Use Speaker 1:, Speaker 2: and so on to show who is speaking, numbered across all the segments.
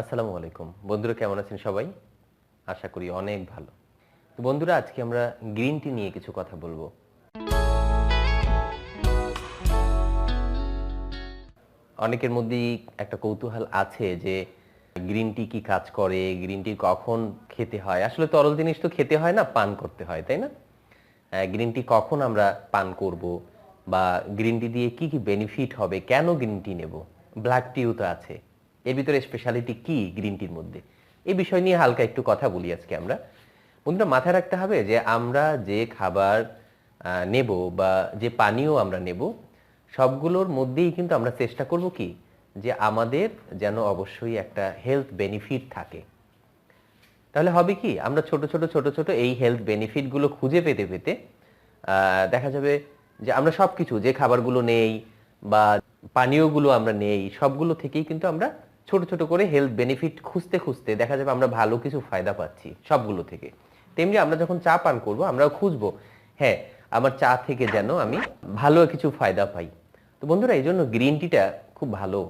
Speaker 1: আসসালামু আলাইকুম বন্ধুরা, কেমন আছেন সবাই? আশা করি অনেক ভালো। তো বন্ধুরা, আজকে আমরা গ্রিন টি নিয়ে কিছু কথা বলবো। অনেকের মধ্যেই একটা কৌতূহল আছে যে গ্রিন টি কি কাজ করে, গ্রিন টি কখন খেতে হয়। আসলে তরল জিনিস তো খেতে হয় না, পান করতে হয়, তাই না? গ্রিন টি কখন আমরা পান করব, বা গ্রিন টি দিয়ে কি কি বেনিফিট হবে, কেন গ্রিন টি নেব, ব্ল্যাক টিও তো আছে, এর ভিতরে স্পেশালিটি কি গ্রিন টির মধ্যে, এই বিষয় নিয়ে হালকা একটু কথা বলি আজকে আমরা। বন্ধুরা, মাথায় রাখতে হবে যে আমরা যে খাবার নেব বা যে পানীয় আমরা নেব, সবগুলোর মধ্যেই কিন্তু আমরা চেষ্টা করব কি, যে আমাদের যেন অবশ্যই একটা হেলথ বেনিফিট থাকে। তাহলে হবে কি, আমরা ছোট ছোট ছোট ছোট এই হেলথ বেনিফিটগুলো খুঁজে পেতে পেতে দেখা যাবে যে আমরা সবকিছু, যে খাবারগুলো নেই বা পানীয়গুলো আমরা নেই, সবগুলো থেকেই কিন্তু আমরা ছোট ছোট করে হেলথ বেনিফিট খুঁজতে খুঁজতে দেখা যাবে আমরা ভালো কিছু ফায়দা পাচ্ছি সবগুলো থেকে। তেমনি আমরা যখন চা পান করব, আমরাও খুঁজবো, হ্যাঁ, আমার চা থেকে যেন আমি ভালো কিছু ফায়দা পাই। তো বন্ধুরা, এই জন্য গ্রিন টিটা খুব ভালো।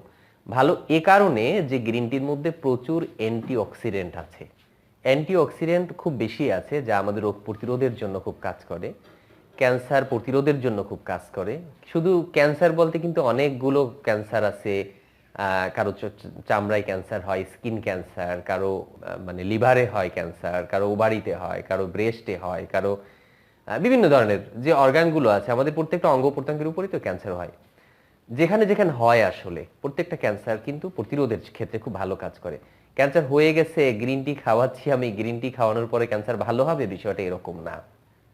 Speaker 1: ভালো এ কারণে যে গ্রিন টির মধ্যে প্রচুর অ্যান্টিঅক্সিডেন্ট আছে। অ্যান্টিঅক্সিডেন্ট খুব বেশি আছে, যা আমাদের রোগ প্রতিরোধের জন্য খুব কাজ করে, ক্যান্সার প্রতিরোধের জন্য খুব কাজ করে। শুধু ক্যান্সার বলতে কিন্তু অনেকগুলো ক্যান্সার আছে। কারো চামড়ায় ক্যান্সার হয়, স্কিন ক্যান্সার, কারো মানে লিভারে হয় ক্যান্সার, কারো ওভারিতে হয়, কারো ব্রেস্টে হয়, কারো বিভিন্ন ধরনের যে অর্গানগুলো আছে, আমাদের প্রত্যেকটা অঙ্গ প্রত্যঙ্গের উপরই তো ক্যান্সার হয়। যেখানে যেখানে হয় আসলে প্রত্যেকটা ক্যান্সার কিন্তু প্রতিরোধের ক্ষেত্রে খুব ভালো কাজ করে। ক্যান্সার হয়ে গেছে, গ্রিন টি খাওয়াচ্ছি আমি, গ্রিন টি খাওয়ানোর পরে ক্যান্সার ভালো হবে, বিষয়টা এরকম না।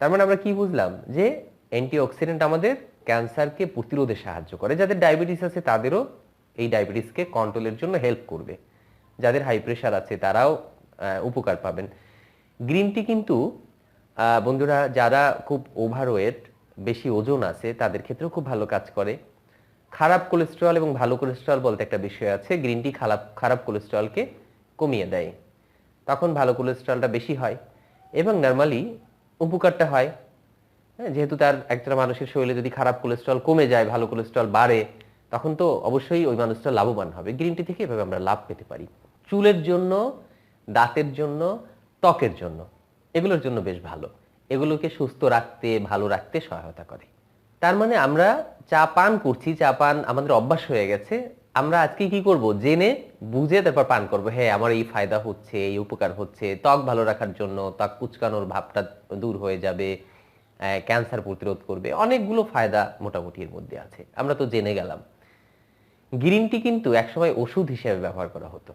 Speaker 1: তার মানে আমরা কি বুঝলাম, যে অ্যান্টিঅক্সিডেন্ট আমাদের ক্যান্সারকে প্রতিরোধে সাহায্য করে। যাদের ডায়াবেটিস আছে তাদেরও এই ডায়াবেটিসকে কন্ট্রোলের জন্য হেল্প করবে। যাদের হাই প্রেশার আছে তারাও উপকার পাবেন। গ্রিন টি কিন্তু বন্ধুরা, যারা খুব ওভারওয়েট, বেশি ওজন আছে, তাদের ক্ষেত্রেও খুব ভালো কাজ করে। খারাপ কোলেস্টেরল এবং ভালো কোলেস্টেরল বলতে একটা বিষয় আছে। গ্রিন টি খারাপ কোলেস্টেরলকে কমিয়ে দেয়, তখন ভালো কোলেস্টেরলটা বেশি হয় এবং নরমালি উপকারটা হয়। হ্যাঁ, যেহেতু তার একটা মানুষের শরীরে যদি খারাপ কোলেস্টেরল কমে যায়, ভালো কোলেস্টেরল বাড়ে, তখন তো অবশ্যই ওই মানুষটা লাভবান হবে। গ্রিন টি থেকে এভাবে আমরা লাভ পেতে পারি। চুলের জন্য, দাঁতের জন্য, ত্বকের জন্য, এগুলোর জন্য বেশ ভালো। এগুলোকে সুস্থ রাখতে, ভালো রাখতে সহায়তা করে। তার মানে আমরা চা পান করছি, চা পান আমাদের অভ্যাস হয়ে গেছে। আমরা আজকে কি করব, জেনে বুঝে তারপর পান করব। হ্যাঁ, আমার এই ফায়দা হচ্ছে, এই উপকার হচ্ছে, ত্বক ভালো রাখার জন্য, ত্বক কুচকানোর ভাবটা দূর হয়ে যাবে, ক্যান্সার প্রতিরোধ করবে, অনেকগুলো ফায়দা মোটামুটি এর মধ্যে আছে, আমরা তো জেনে গেলাম। গ্রিন টি কিন্তু একসময় ওষুধ হিসেবে ব্যবহার করা হতো।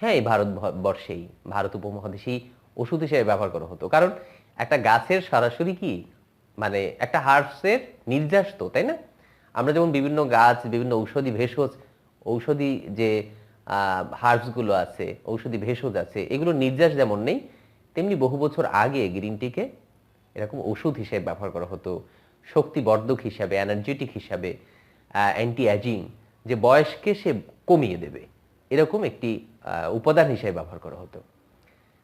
Speaker 1: হ্যাঁ, এই ভারতবর্ষেই, ভারত উপমহাদেশেই ওষুধ হিসেবে ব্যবহার করা হতো। কারণ একটা গাছের সরাসরি কি, মানে একটা হার্বসের নির্যাস তো, তাই না? আমরা যেমন বিভিন্ন গাছ, বিভিন্ন ঔষধি ভেষজ, ঔষধি যে হার্বসগুলো আছে, ঔষধি ভেষজ আছে, এগুলো নির্যাস যেমন নেই, তেমনি বহু বছর আগে গ্রিন টিকে এরকম ওষুধ হিসেবে ব্যবহার করা হতো, শক্তিবর্ধক হিসাবে, এনার্জেটিক হিসাবে, অ্যান্টি এজিং, যে বয়সকে সে কমিয়ে দেবে, এরকম একটি উপাদান হিসেবে ব্যবহার করা হতো।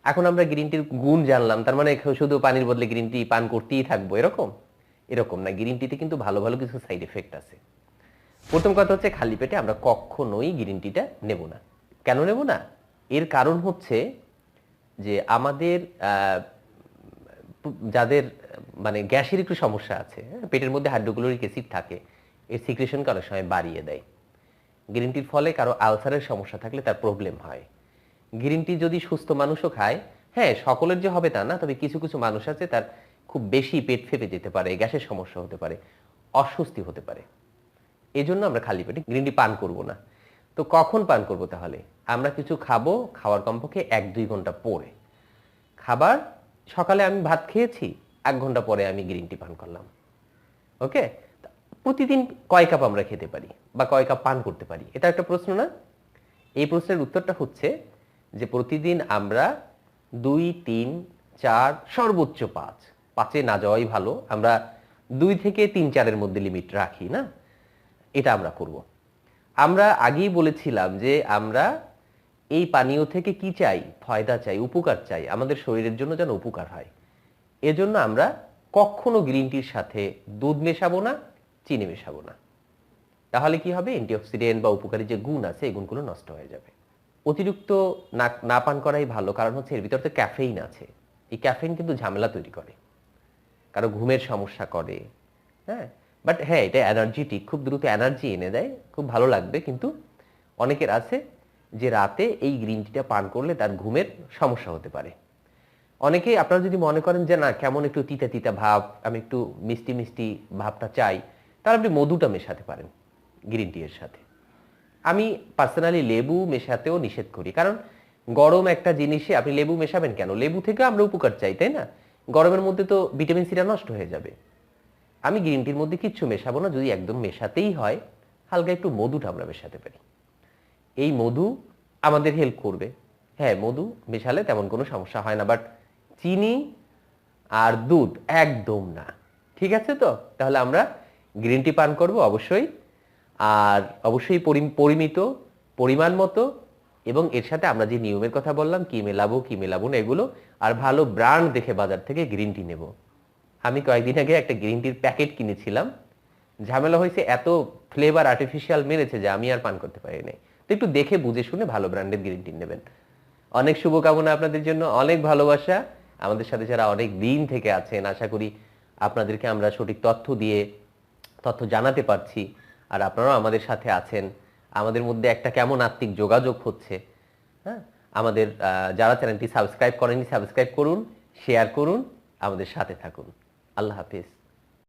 Speaker 1: এখন আমরা গ্রিন টির গুণ জানলাম, তার মানে শুধু পানির বদলে গ্রিন টি পান করতেই থাকবো, এরকম এরকম না। গ্রিন টিতে কিন্তু ভালো ভালো কিছু সাইড এফেক্ট আছে। প্রথম কথা হচ্ছে, খালি পেটে আমরা কখনোই গ্রিন টিটা নেব না। কেন নেব না? এর কারণ হচ্ছে যে আমাদের যাদের মানে গ্যাসের একটু সমস্যা আছে, পেটের মধ্যে হাইড্রোক্লোরিক অ্যাসিড থাকে, এর সিক্রেশনকে অনেক সময় বাড়িয়ে দেয়। গ্রিন টির ফলে কারো আলসারের সমস্যা থাকলে তার প্রবলেম হয়। গ্রিন টি যদি সুস্থ মানুষও খায়, হ্যাঁ, সকলের যে হবে তা না, তবে কিছু কিছু মানুষ আছে তার খুব বেশি পেট ফেপে যেতে পারে, গ্যাসের সমস্যা হতে পারে, অস্বস্তি হতে পারে। এই জন্য আমরা খালি পেটে গ্রিন টি পান করব না। তো কখন পান করব তাহলে? আমরা কিছু খাবো, খাওয়ার কমপক্ষে 1-2 ঘন্টা পরে। খাবার, সকালে আমি ভাত খেয়েছি, 1 ঘন্টা পরে আমি গ্রিন টি পান করলাম। ওকে? প্রতিদিন কয় কাপ আমরা খেতে পারি বা কয় কাপ পান করতে পারি, এটা একটা প্রশ্ন না? এই প্রশ্নের উত্তরটা হচ্ছে যে প্রতিদিন আমরা 2, 3, 4, সর্বোচ্চ 5, 5-এ না যাওয়াই ভালো। আমরা 2 থেকে 3, 4-এর মধ্যে লিমিট রাখি না, এটা আমরা করব। আমরা আগেই বলেছিলাম যে আমরা এই পানীয় থেকে কি চাই, ফায়দা চাই, উপকার চাই, আমাদের শরীরের জন্য যেন উপকার হয়। এজন্য আমরা কখনো গ্রিন টির সাথে দুধ মেশাবো না, চিনি মেশাবো না। তাহলে কি হবে, অ্যান্টিঅক্সিডেন্ট বা উপকারী যে গুণ আছে, এই গুণগুলো নষ্ট হয়ে যাবে। অতিরিক্ত না না পান করাই ভালো, কারণ হচ্ছে এর ভিতরে তো ক্যাফেইন আছে। এই ক্যাফেইন কিন্তু ঝামেলা তৈরি করে, কারো ঘুমের সমস্যা করে। হ্যাঁ, বাট হ্যাঁ, এটা এনার্জেটিক, খুব দ্রুত এনার্জি এনে দেয়, খুব ভালো লাগবে। কিন্তু অনেকের আছে যে রাতে এই গ্রিন টিটা পান করলে তার ঘুমের সমস্যা হতে পারে। অনেকেই আপনারা যদি মনে করেন যে না কেমন একটু তিতা তিতা ভাব, আমি একটু মিষ্টি মিষ্টি ভাবটা চাই, তাহলে আপনি মধুটা মেশাতে পারেন গ্রিন টি এর সাথে। আমি পার্সোনালি লেবু মেশাতেও নিষেধ করি, কারণ গরম একটা জিনিসে আপনি লেবু মেশাবেন কেন? লেবু থেকে আমরা উপকার চাই, তাই না? গরমের মধ্যে তো ভিটামিন সিটা নষ্ট হয়ে যাবে। আমি গ্রিন টির মধ্যে কিচ্ছু মেশাবো না, যদি একদম মেশাতেই হয় হালকা একটু মধুটা আমরা মেশাতে পারি। এই মধু আমাদের হেল্প করবে। হ্যাঁ, মধু মেশালে তেমন কোনো সমস্যা হয় না, বাট চিনি আর দুধ একদম না। ঠিক আছে তো? তাহলে আমরা গ্রিন টি পান করব অবশ্যই, আর অবশ্যই পরিমিত, পরিমাণ মতো, এবং এর সাথে আমরা যে নিয়মের কথা বললাম, কি মেলাবো কি মেলাবো না এগুলো, আর ভালো ব্র্যান্ড দেখে বাজার থেকে গ্রিন টি নেব। আমি কয়েকদিন আগে একটা গ্রিন টির প্যাকেট কিনেছিলাম, ঝামেলা হয়েছে, এত ফ্লেভার আর্টিফিশিয়াল মেরেছে যে আমি আর পান করতে পারি নাই। তো একটু দেখে বুঝে শুনে ভালো ব্র্যান্ডের গ্রিন টি নেবেন। অনেক শুভকামনা আপনাদের জন্য, অনেক ভালোবাসা। আমাদের সাথে যারা অনেক দিন থেকে আছেন, আশা করি আপনাদেরকে আমরা সঠিক তথ্য দিয়ে তথ্য জানাতে পারছি, আর আপনারাও আমাদের সাথে আছেন। আমাদের মধ্যে একটা কেমন আত্মিক যোগাযোগ হচ্ছে। হ্যাঁ, আমাদের যারা চ্যানেলটি সাবস্ক্রাইব করেননি সাবস্ক্রাইব করুন, শেয়ার করুন, আমাদের সাথে থাকুন। আল্লাহ হাফিজ।